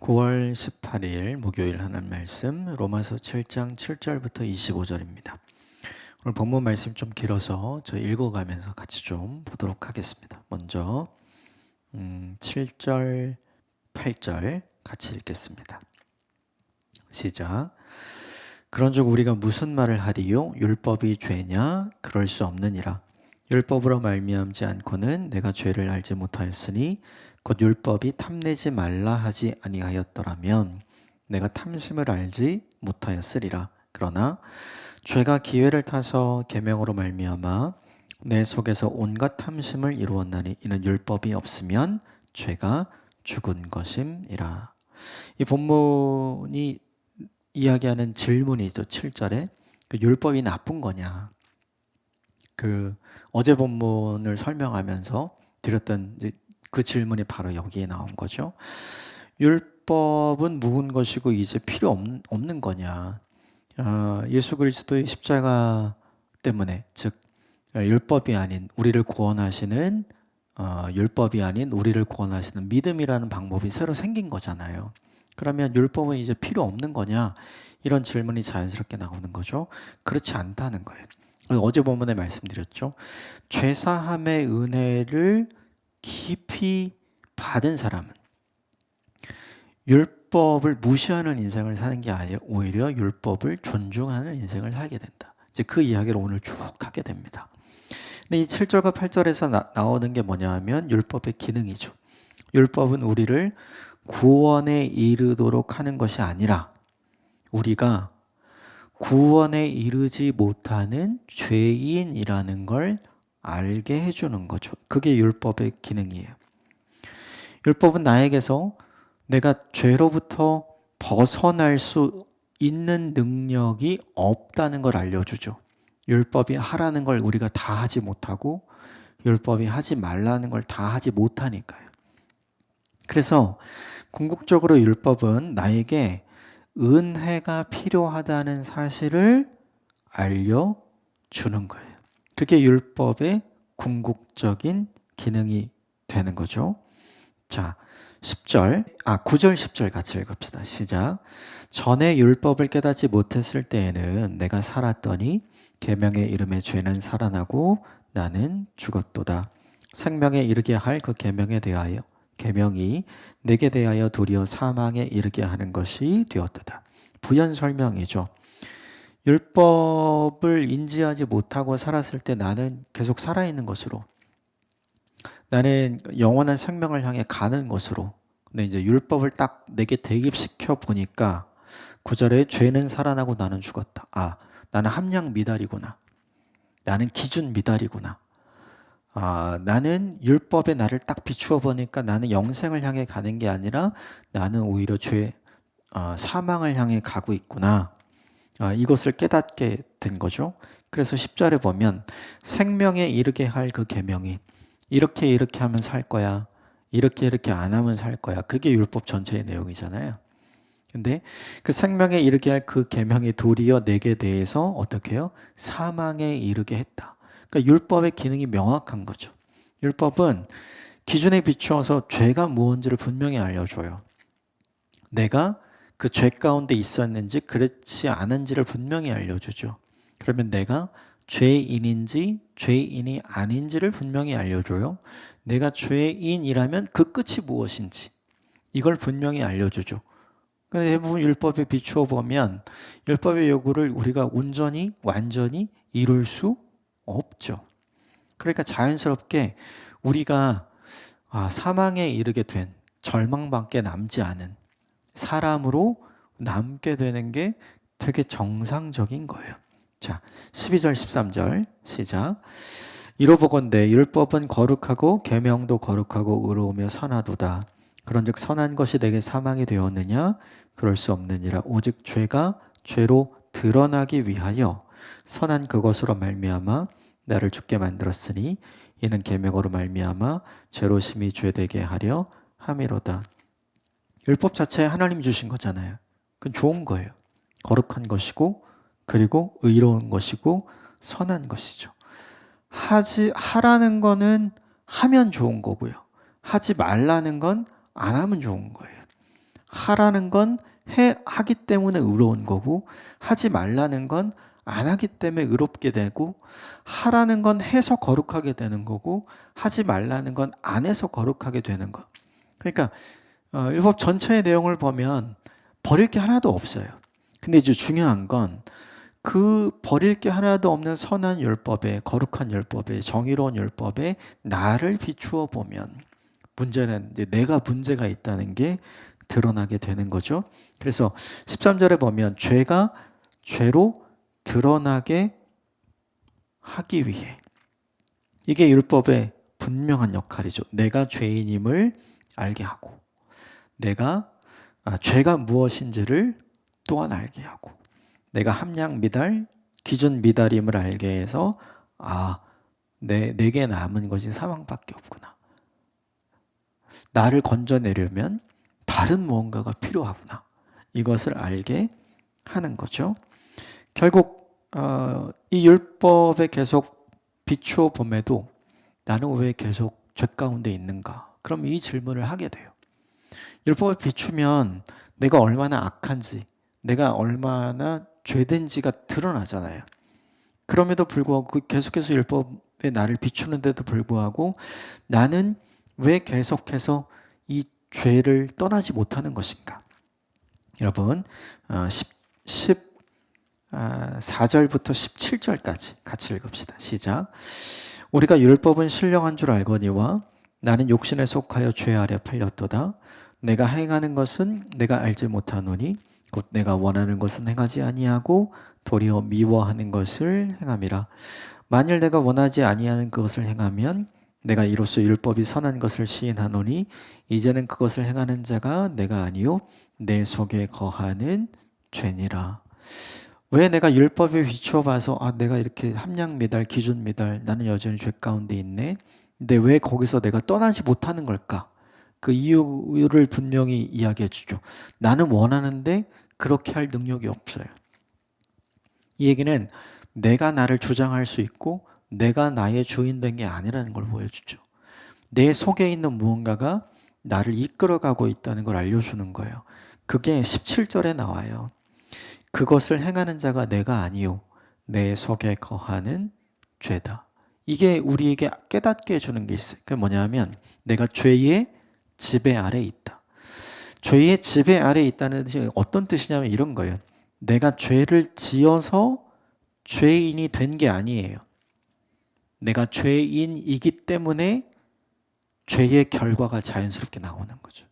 9월 18일 목요일 하나님 말씀 로마서 7장 7절부터 25절입니다. 오늘 본문 말씀 좀 길어서 저 읽어가면서 같이 좀 보도록 하겠습니다. 먼저 7절, 8절 같이 읽겠습니다. 시작. 그런즉 우리가 무슨 말을 하리요? 율법이 죄냐? 그럴 수 없느니라. 율법으로 말미암지 않고는 내가 죄를 알지 못하였으니 곧 율법이 탐내지 말라 하지 아니하였더라면 내가 탐심을 알지 못하였으리라. 그러나 죄가 기회를 타서 계명으로 말미암아 내 속에서 온갖 탐심을 이루었나니 이는 율법이 없으면 죄가 죽은 것임이라. 이 본문이 이야기하는 질문이죠. 7절에 그 율법이 나쁜 거냐. 어제 본문을 설명하면서 드렸던 그 질문이 바로 여기에 나온 거죠. 율법은 묵은 것이고 이제 필요 없는 거냐. 예수 그리스도의 십자가 때문에, 즉 율법이 아닌 우리를 구원하시는 율법이 아닌 우리를 구원하시는 믿음이라는 방법이 새로 생긴 거잖아요. 그러면 율법은 이제 필요 없는 거냐? 이런 질문이 자연스럽게 나오는 거죠. 그렇지 않다는 거예요. 어제 본문에 말씀드렸죠. 죄사함의 은혜를 깊이 받은 사람은 율법을 무시하는 인생을 사는 게 아니라 오히려 율법을 존중하는 인생을 살게 된다. 이제 그 이야기를 오늘 쭉 하게 됩니다. 근데 이 7절과 8절에서 나오는 게 뭐냐 하면 율법의 기능이죠. 율법은 우리를 구원에 이르도록 하는 것이 아니라 우리가 구원에 이르지 못하는 죄인이라는 걸 알게 해주는 거죠. 그게 율법의 기능이에요. 율법은 나에게서 내가 죄로부터 벗어날 수 있는 능력이 없다는 걸 알려주죠. 율법이 하라는 걸 우리가 다 하지 못하고 율법이 하지 말라는 걸 다 하지 못하니까요. 그래서 궁극적으로 율법은 나에게 은혜가 필요하다는 사실을 알려주는 거예요. 그게 율법의 궁극적인 기능이 되는 거죠. 자, 9절 10절 같이 읽읍시다. 시작. 전에 율법을 깨닫지 못했을 때에는 내가 살았더니 계명의 이름에 죄는 살아나고 나는 죽었도다. 생명에 이르게 할 그 계명에 대하여 계명이 내게 대하여 도리어 사망에 이르게 하는 것이 되었도다. 부연 설명이죠. 율법을 인지하지 못하고 살았을 때 나는 계속 살아있는 것으로, 나는 영원한 생명을 향해 가는 것으로. 근데 이제 율법을 딱 내게 대입시켜 보니까 9절에 죄는 살아나고 나는 죽었다. 나는 함량 미달이구나. 나는 기준 미달이구나. 나는 율법에 나를 딱 비추어 보니까 나는 영생을 향해 가는 게 아니라 나는 오히려 사망을 향해 가고 있구나. 이것을 깨닫게 된 거죠. 그래서 10절에 보면 생명에 이르게 할 그 계명이 이렇게 하면 살 거야. 이렇게 안 하면 살 거야. 그게 율법 전체의 내용이잖아요. 근데 그 생명에 이르게 할 그 계명이 도리어 내게 대해서 어떻게 해요? 사망에 이르게 했다. 그러니까 율법의 기능이 명확한 거죠. 율법은 기준에 비추어서 죄가 무엇인지를 분명히 알려줘요. 내가 그 죄 가운데 있었는지 그렇지 않은지를 분명히 알려주죠. 그러면 내가 죄인인지 죄인이 아닌지를 분명히 알려줘요. 내가 죄인이라면 그 끝이 무엇인지 이걸 분명히 알려주죠. 근데 대부분 율법에 비추어 보면 율법의 요구를 우리가 온전히 완전히 이룰 수 없죠. 그러니까 자연스럽게 우리가 사망에 이르게 된 절망밖에 남지 않은 사람으로 남게 되는 게 되게 정상적인 거예요. 자, 12절 13절 시작. 이로보건대 율법은 거룩하고 계명도 거룩하고 의로우며 선하도다. 그런즉 선한 것이 내게 사망이 되었느냐? 그럴 수 없느니라. 오직 죄가 죄로 드러나기 위하여 선한 그것으로 말미암아 나를 죽게 만들었으니 이는 계명으로 말미암아 죄로 심히 죄되게 하려 함이로다. 율법 자체에 하나님 주신 거잖아요. 그건 좋은 거예요. 거룩한 것이고 그리고 의로운 것이고 선한 것이죠. 하라는 거는 하면 좋은 거고요. 하지 말라는 건 안 하면 좋은 거예요. 하라는 건 하기 때문에 의로운 거고, 하지 말라는 건 안 하기 때문에 의롭게 되고, 하라는 건 해서 거룩하게 되는 거고, 하지 말라는 건 안 해서 거룩하게 되는 거. 그러니까 율법 전체의 내용을 보면 버릴 게 하나도 없어요. 근데 이제 중요한 건 그 버릴 게 하나도 없는 선한 율법에, 거룩한 율법에, 정의로운 율법에 나를 비추어 보면 문제는 이제 내가 문제가 있다는 게 드러나게 되는 거죠. 그래서 13절에 보면 죄가 죄로 드러나게 하기 위해, 이게 율법의 분명한 역할이죠. 내가 죄인임을 알게 하고, 내가 죄가 무엇인지를 또한 알게 하고, 내가 함량 미달, 기준 미달임을 알게 해서 내게 남은 것이 사망밖에 없구나. 나를 건져내려면 다른 무언가가 필요하구나. 이것을 알게 하는 거죠. 결국 이 율법에 계속 비추어 봄에도 나는 왜 계속 죄 가운데 있는가? 그럼 이 질문을 하게 돼요. 율법을 비추면 내가 얼마나 악한지, 내가 얼마나 죄된지가 드러나잖아요. 그럼에도 불구하고 계속해서 율법에 나를 비추는데도 불구하고 나는 왜 계속해서 이 죄를 떠나지 못하는 것인가? 여러분 14절부터 17절까지 같이 읽읍시다. 시작. 우리가 율법은 신령한 줄 알거니와 나는 욕심에 속하여 죄 아래 팔렸도다. 내가 행하는 것은 내가 알지 못하노니 곧 내가 원하는 것은 행하지 아니하고 도리어 미워하는 것을 행함이라. 만일 내가 원하지 아니하는 그것을 행하면 내가 이로써 율법이 선한 것을 시인하노니 이제는 그것을 행하는 자가 내가 아니요 내 속에 거하는 죄니라. 왜 내가 율법에 비추어 봐서 내가 이렇게 함량 미달, 기준 미달, 나는 여전히 죄 가운데 있네. 근데 왜 거기서 내가 떠나지 못하는 걸까? 그 이유를 분명히 이야기해 주죠. 나는 원하는데 그렇게 할 능력이 없어요. 이 얘기는 내가 나를 주장할 수 있고 내가 나의 주인 된 게 아니라는 걸 보여주죠. 내 속에 있는 무언가가 나를 이끌어가고 있다는 걸 알려주는 거예요. 그게 17절에 나와요. 그것을 행하는 자가 내가 아니요 내 속에 거하는 죄다. 이게 우리에게 깨닫게 해주는 게 있어요. 그게 뭐냐면 내가 죄의 지배 아래 있다. 죄의 지배 아래 있다는 뜻이 어떤 뜻이냐면 이런 거예요. 내가 죄를 지어서 죄인이 된 게 아니에요. 내가 죄인이기 때문에 죄의 결과가 자연스럽게 나오는 거죠.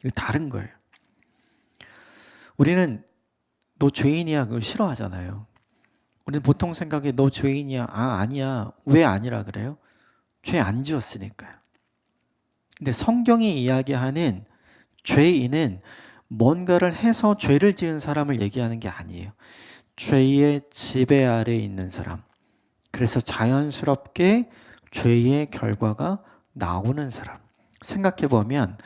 이거 다른 거예요. 우리는 너 죄인이야 그거 싫어하잖아요. 우리는 보통 생각에 너 죄인이야. 아니야. 왜 아니라 그래요? 죄 안 지었으니까요. 근데 성경이 이야기하는 죄인은 뭔가를 해서 죄를 지은 사람을 얘기하는 게 아니에요. 죄의 지배 아래 있는 사람. 그래서 자연스럽게 죄의 결과가 나오는 사람. 생각해 보면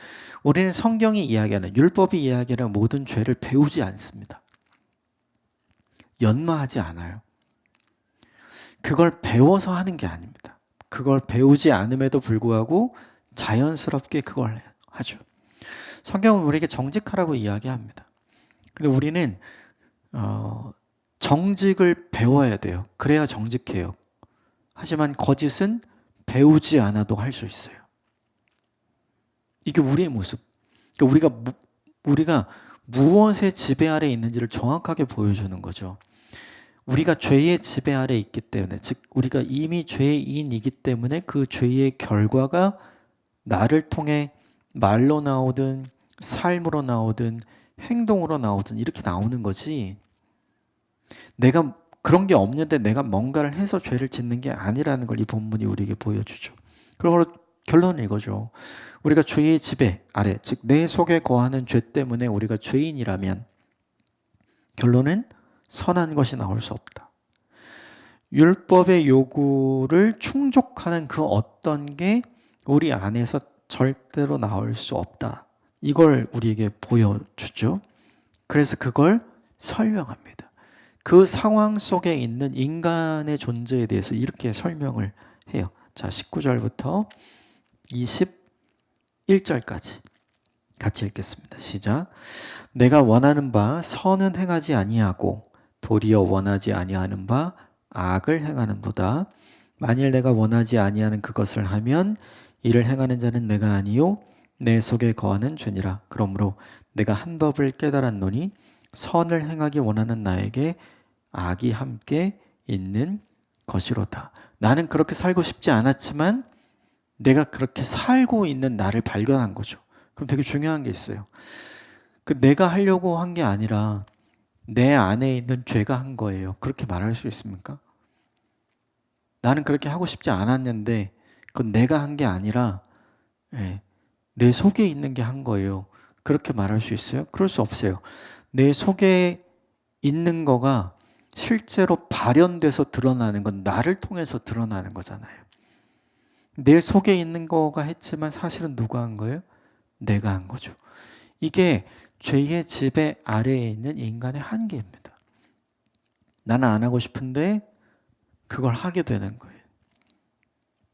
우리는 성경이 이야기하는, 율법이 이야기하는 모든 죄를 배우지 않습니다. 연마하지 않아요. 그걸 배워서 하는 게 아닙니다. 그걸 배우지 않음에도 불구하고 자연스럽게 그걸 하죠. 성경은 우리에게 정직하라고 이야기합니다. 근데 우리는 정직을 배워야 돼요. 그래야 정직해요. 하지만 거짓은 배우지 않아도 할 수 있어요. 이게 우리의 모습. 그러니까 우리가 무엇의 지배 아래 있는지를 정확하게 보여주는 거죠. 우리가 죄의 지배 아래 있기 때문에, 즉 우리가 이미 죄인이기 때문에 그 죄의 결과가 나를 통해 말로 나오든 삶으로 나오든 행동으로 나오든 이렇게 나오는 거지, 내가 그런 게 없는데 내가 뭔가를 해서 죄를 짓는 게 아니라는 걸 이 본문이 우리에게 보여주죠. 그러므로 결론은 이거죠. 우리가 죄의 지배 아래, 즉 내 속에 거하는 죄 때문에 우리가 죄인이라면 결론은 선한 것이 나올 수 없다. 율법의 요구를 충족하는 그 어떤 게 우리 안에서 절대로 나올 수 없다. 이걸 우리에게 보여주죠. 그래서 그걸 설명합니다. 그 상황 속에 있는 인간의 존재에 대해서 이렇게 설명을 해요. 자, 19절부터 21절까지 같이 읽겠습니다. 시작. 내가 원하는 바 선은 행하지 아니하고 도리어 원하지 아니하는 바 악을 행하는도다. 만일 내가 원하지 아니하는 그것을 하면 이를 행하는 자는 내가 아니요 내 속에 거하는 죄니라. 그러므로 내가 한 법을 깨달았노니 선을 행하기 원하는 나에게 악이 함께 있는 것이로다. 나는 그렇게 살고 싶지 않았지만 내가 그렇게 살고 있는 나를 발견한 거죠. 그럼 되게 중요한 게 있어요. 그 내가 하려고 한 게 아니라 내 안에 있는 죄가 한 거예요. 그렇게 말할 수 있습니까? 나는 그렇게 하고 싶지 않았는데 그건 내가 한 게 아니라 내 속에 있는 게 한 거예요. 그렇게 말할 수 있어요? 그럴 수 없어요. 내 속에 있는 거가 실제로 발현돼서 드러나는 건 나를 통해서 드러나는 거잖아요. 내 속에 있는 거가 했지만 사실은 누가 한 거예요? 내가 한 거죠. 이게 죄의 지배 아래에 있는 인간의 한계입니다. 나는 안 하고 싶은데 그걸 하게 되는 거예요.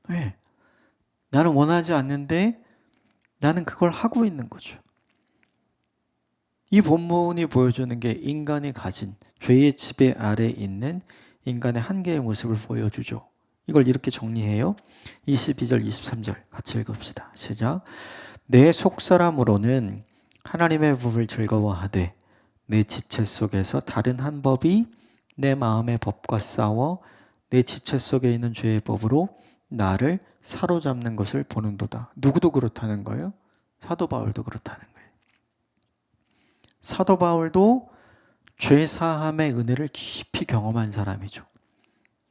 왜? 나는 원하지 않는데 나는 그걸 하고 있는 거죠. 이 본문이 보여주는 게 인간이 가진 죄의 지배 아래에 있는 인간의 한계의 모습을 보여주죠. 이걸 이렇게 정리해요. 22절, 23절 같이 읽읍시다. 시작. 내 속사람으로는 하나님의 법을 즐거워하되 내 지체 속에서 다른 한 법이 내 마음의 법과 싸워 내 지체 속에 있는 죄의 법으로 나를 사로잡는 것을 보는도다. 누구도 그렇다는 거예요? 사도 바울도 그렇다는 거예요. 사도 바울도 죄사함의 은혜를 깊이 경험한 사람이죠.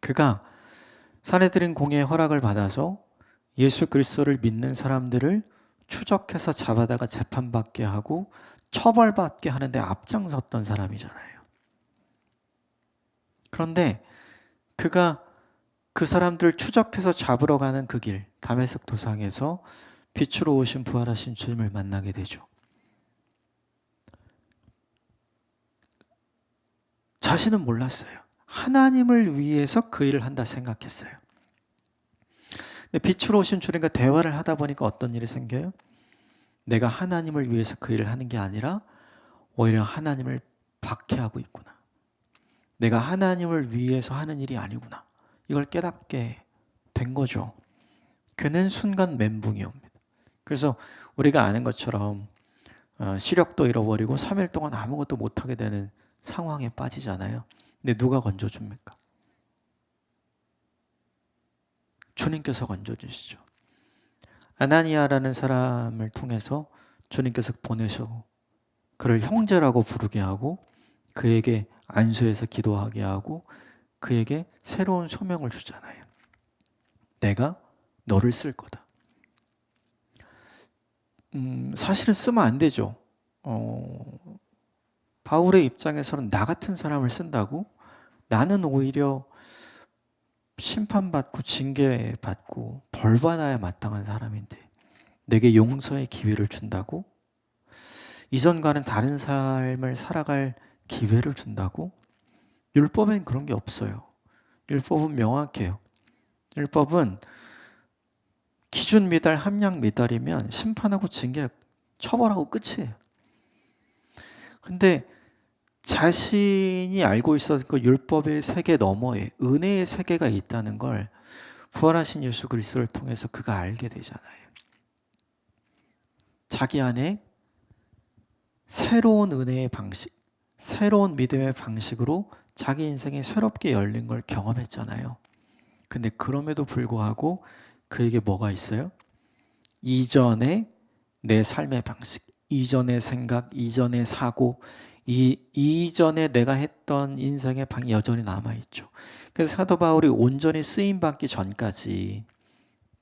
그가 사내들인 공회의 허락을 받아서 예수 그리스도를 믿는 사람들을 추적해서 잡아다가 재판받게 하고 처벌받게 하는데 앞장섰던 사람이잖아요. 그런데 그가 그 사람들 추적해서 잡으러 가는 그 길, 다메섹 도상에서 빛으로 오신 부활하신 주님을 만나게 되죠. 자신은 몰랐어요. 하나님을 위해서 그 일을 한다 생각했어요. 근데 빛으로 오신 주님과 대화를 하다 보니까 어떤 일이 생겨요? 내가 하나님을 위해서 그 일을 하는 게 아니라 오히려 하나님을 박해하고 있구나. 내가 하나님을 위해서 하는 일이 아니구나. 이걸 깨닫게 된 거죠. 그는 순간 멘붕이 옵니다. 그래서 우리가 아는 것처럼 시력도 잃어버리고 3일 동안 아무것도 못하게 되는 상황에 빠지잖아요. 근데 누가 건져줍니까? 주님께서 건져주시죠. 아나니아라는 사람을 통해서 주님께서 보내셔 그를 형제라고 부르게 하고 그에게 안수해서 기도하게 하고 그에게 새로운 소명을 주잖아요. 내가 너를 쓸 거다. 사실은 쓰면 안 되죠. 바울의 입장에서는 나 같은 사람을 쓴다고? 나는 오히려 심판받고 징계받고 벌받아야 마땅한 사람인데 내게 용서의 기회를 준다고? 이전과는 다른 삶을 살아갈 기회를 준다고? 율법엔 그런 게 없어요. 율법은 명확해요. 율법은 기준 미달, 함량 미달이면 심판하고 징계, 처벌하고 끝이에요. 근데 자신이 알고 있었던 그 율법의 세계 너머에 은혜의 세계가 있다는 걸 부활하신 예수 그리스도를 통해서 그가 알게 되잖아요. 자기 안에 새로운 은혜의 방식, 새로운 믿음의 방식으로 자기 인생이 새롭게 열린 걸 경험했잖아요. 근데 그럼에도 불구하고 그에게 뭐가 있어요? 이전의 내 삶의 방식, 이전의 생각, 이전의 사고, 이전에 내가 했던 인생의 방이 여전히 남아있죠. 그래서 사도 바울이 온전히 쓰임받기 전까지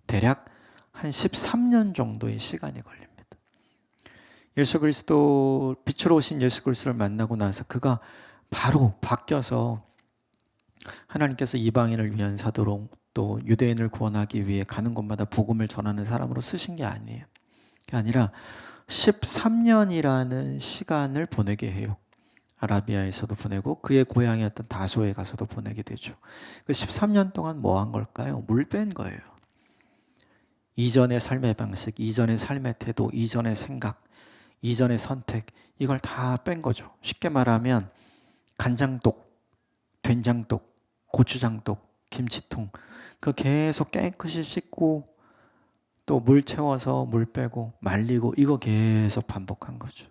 대략 한 13년 정도의 시간이 걸립니다. 예수 그리스도, 빛으로 오신 예수 그리스도를 만나고 나서 그가 바로 바뀌어서 하나님께서 이방인을 위한 사도로 또 유대인을 구원하기 위해 가는 곳마다 복음을 전하는 사람으로 쓰신 게 아니에요. 그게 아니라 13년이라는 시간을 보내게 해요. 아라비아에서도 보내고 그의 고향이었던 다소에 가서도 보내게 되죠. 그 13년 동안 뭐 한 걸까요? 물 뺀 거예요. 이전의 삶의 방식, 이전의 삶의 태도, 이전의 생각, 이전의 선택, 이걸 다 뺀 거죠. 쉽게 말하면 간장독, 된장독, 고추장독, 김치통, 그 계속 깨끗이 씻고 또 물 채워서 물 빼고 말리고, 이거 계속 반복한 거죠.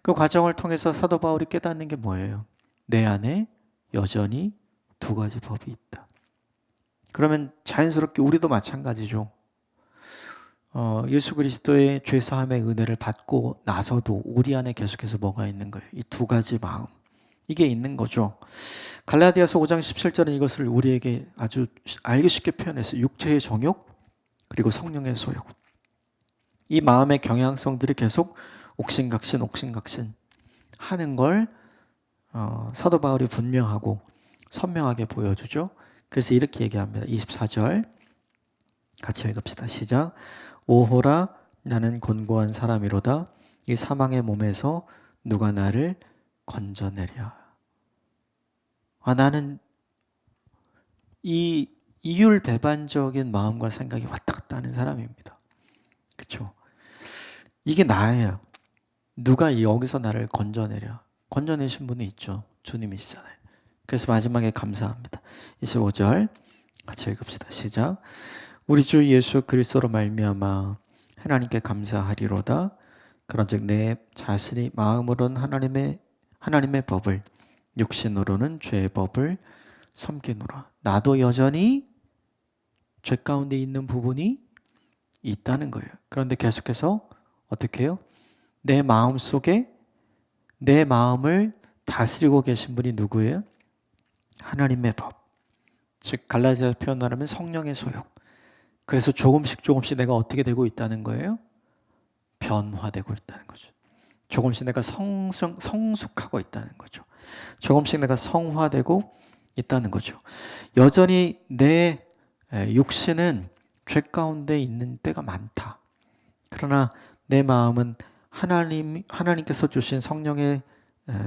그 과정을 통해서 사도 바울이 깨닫는 게 뭐예요? 내 안에 여전히 두 가지 법이 있다. 그러면 자연스럽게 우리도 마찬가지죠. 예수 그리스도의 죄사함의 은혜를 받고 나서도 우리 안에 계속해서 뭐가 있는 거예요? 이 두 가지 마음, 이게 있는 거죠. 갈라디아서 5장 17절은 이것을 우리에게 아주 알기 쉽게 표현했어요. 육체의 정욕, 그리고 성령의 소욕. 이 마음의 경향성들이 계속 옥신각신 하는 걸 사도 바울이 분명하고 선명하게 보여주죠. 그래서 이렇게 얘기합니다. 24절 같이 읽읍시다. 시작. 오호라, 나는 곤고한 사람이로다. 이 사망의 몸에서 누가 나를 건져내랴. 나는 이 이율배반적인 마음과 생각이 왔다 갔다 하는 사람입니다. 그렇죠? 이게 나예요. 누가 여기서 나를 건져내랴. 건져내신 분이 있죠. 주님이시잖아요. 그래서 마지막에 감사합니다. 25절 같이 읽읍시다. 시작. 우리 주 예수 그리스도로 말미암아 하나님께 감사하리로다. 그런즉 내 자신이 마음으로는 하나님의 법을, 육신으로는 죄의 법을 섬기노라. 나도 여전히 죄 가운데 있는 부분이 있다는 거예요. 그런데 계속해서 어떻게 해요? 내 마음 속에 내 마음을 다스리고 계신 분이 누구예요? 하나님의 법. 즉 갈라디아 표현하면 성령의 소욕. 그래서 조금씩 내가 어떻게 되고 있다는 거예요? 변화되고 있다는 거죠. 조금씩 내가 성숙하고 있다는 거죠. 조금씩 내가 성화되고 있다는 거죠. 여전히 내 육신은 죄 가운데 있는 때가 많다. 그러나 내 마음은 하나님께서 주신 성령의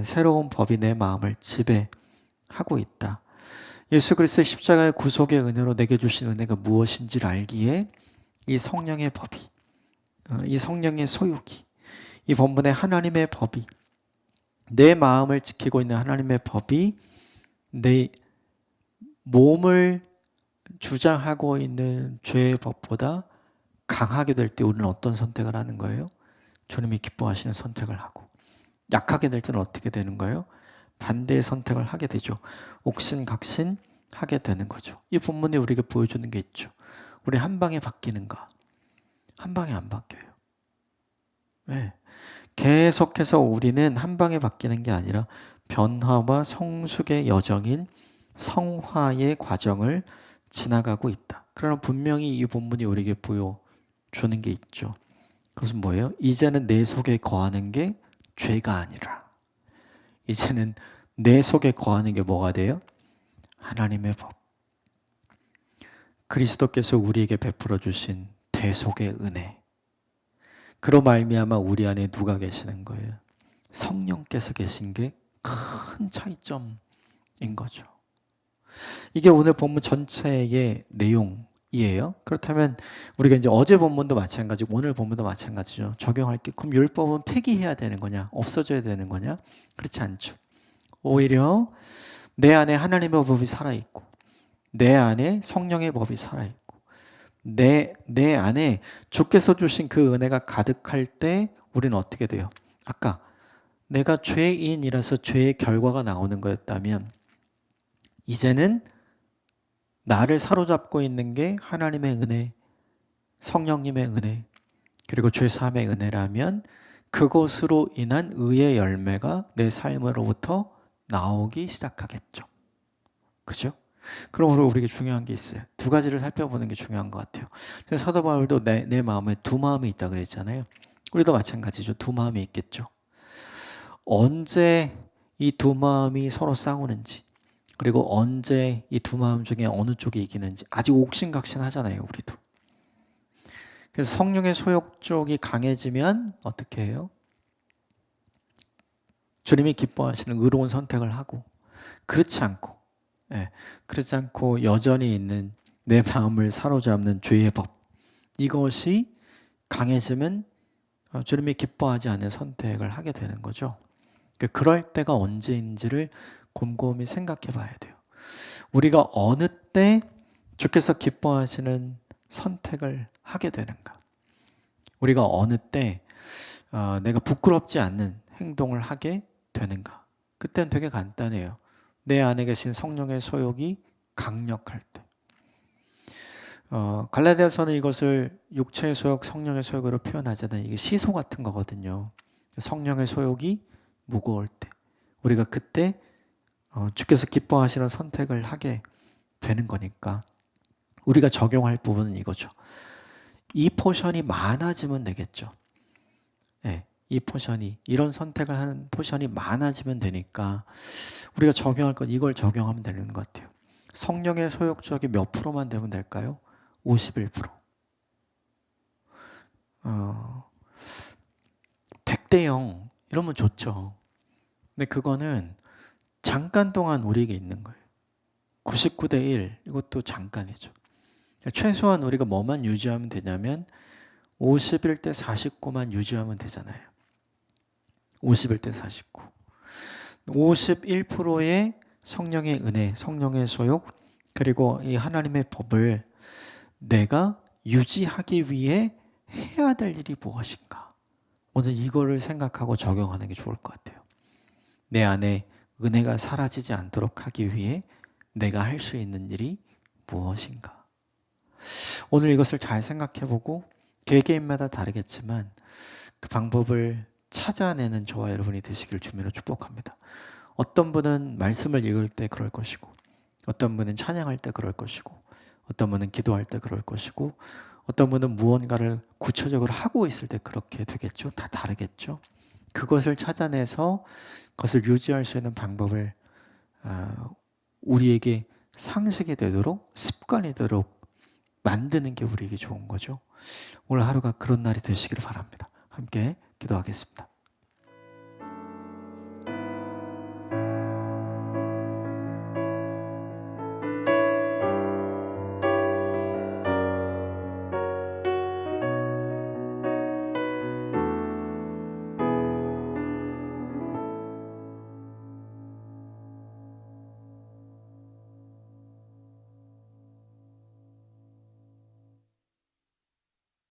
새로운 법이 내 마음을 지배하고 있다. 예수 그리스도의 십자가의 구속의 은혜로 내게 주신 은혜가 무엇인지를 알기에 이 성령의 법이, 이 성령의 소욕이, 이 본문의 하나님의 법이, 내 마음을 지키고 있는 하나님의 법이 내 몸을 주장하고 있는 죄의 법보다 강하게 될 때 우리는 어떤 선택을 하는 거예요? 주님이 기뻐하시는 선택을 하고, 약하게 될 때는 어떻게 되는 거예요? 반대의 선택을 하게 되죠. 옥신각신 하게 되는 거죠. 이 본문이 우리에게 보여주는 게 있죠. 우리 한 방에 바뀌는가? 한 방에 안 바뀌어요. 네. 계속해서 우리는 한 방에 바뀌는 게 아니라 변화와 성숙의 여정인 성화의 과정을 지나가고 있다. 그러나 분명히 이 본문이 우리에게 보여주는 게 있죠. 그것은 뭐예요? 이제는 내 속에 거하는 게 죄가 아니라, 이제는 내 속에 거하는 게 뭐가 돼요? 하나님의 법. 그리스도께서 우리에게 베풀어 주신 대속의 은혜. 그로 말미암아 우리 안에 누가 계시는 거예요? 성령께서 계신 게 큰 차이점인 거죠. 이게 오늘 본문 전체의 내용이에요. 그렇다면 우리가 이제 어제 본문도 마찬가지고 오늘 본문도 마찬가지죠. 적용할 게, 그럼 율법은 폐기해야 되는 거냐? 없어져야 되는 거냐? 그렇지 않죠. 오히려 내 안에 하나님의 법이 살아있고, 내 안에 성령의 법이 살아있고, 내 안에 주께서 주신 그 은혜가 가득할 때 우리는 어떻게 돼요? 아까 내가 죄인이라서 죄의 결과가 나오는 거였다면, 이제는 나를 사로잡고 있는 게 하나님의 은혜, 성령님의 은혜, 그리고 죄사함의 은혜라면 그것으로 인한 의의 열매가 내 삶으로부터 나오기 시작하겠죠. 그죠? 그러므로 우리에게 중요한 게 있어요. 두 가지를 살펴보는 게 중요한 것 같아요. 사도 바울도 내 마음에 두 마음이 있다 그랬잖아요. 우리도 마찬가지죠. 두 마음이 있겠죠. 언제 이 두 마음이 서로 싸우는지, 그리고 언제 이 두 마음 중에 어느 쪽이 이기는지 아직 옥신각신하잖아요. 우리도. 그래서 성령의 소욕 쪽이 강해지면 어떻게 해요? 주님이 기뻐하시는 의로운 선택을 하고, 그렇지 않고 여전히 있는 내 마음을 사로잡는 죄의 법, 이것이 강해지면 주님이 기뻐하지 않는 선택을 하게 되는 거죠. 그럴 때가 언제인지를 곰곰이 생각해 봐야 돼요. 우리가 어느 때 주께서 기뻐하시는 선택을 하게 되는가? 우리가 어느 때 내가 부끄럽지 않는 행동을 하게 되는가? 그때는 되게 간단해요. 내 안에 계신 성령의 소욕이 강력할 때. 갈라디아서는 이것을 육체의 소욕, 성령의 소욕으로 표현하잖아요. 이게 시소 같은 거거든요. 성령의 소욕이 무거울 때, 우리가 그때 주께서 기뻐하시는 선택을 하게 되는 거니까 우리가 적용할 부분은 이거죠. 이 포션이 많아지면 되겠죠. 네, 이 포션이, 이런 선택을 하는 포션이 많아지면 되니까 우리가 적용할 건 이걸 적용하면 되는 것 같아요. 성령의 소욕적이 몇 프로만 되면 될까요? 51%. 100대 0 이러면 좋죠. 근데 그거는 잠깐 동안 우리에게 있는 거예요. 99대 1 이것도 잠깐이죠. 최소한 우리가 뭐만 유지하면 되냐면 51대 49만 유지하면 되잖아요. 51대 49. 51%의 성령의 은혜, 성령의 소욕, 그리고 이 하나님의 법을 내가 유지하기 위해 해야 될 일이 무엇인가? 오늘 이거를 생각하고 적용하는 게 좋을 것 같아요. 내 안에 은혜가 사라지지 않도록 하기 위해 내가 할 수 있는 일이 무엇인가? 오늘 이것을 잘 생각해보고 개개인마다 다르겠지만 그 방법을 찾아내는 저와 여러분이 되시길 주님으로 축복합니다. 어떤 분은 말씀을 읽을 때 그럴 것이고, 어떤 분은 찬양할 때 그럴 것이고, 어떤 분은 기도할 때 그럴 것이고, 어떤 분은 무언가를 구체적으로 하고 있을 때 그렇게 되겠죠. 다 다르겠죠. 그것을 찾아내서 그것을 유지할 수 있는 방법을 우리에게 상식이 되도록, 습관이 되도록 만드는 게 우리에게 좋은 거죠. 오늘 하루가 그런 날이 되시기를 바랍니다. 함께 기도하겠습니다.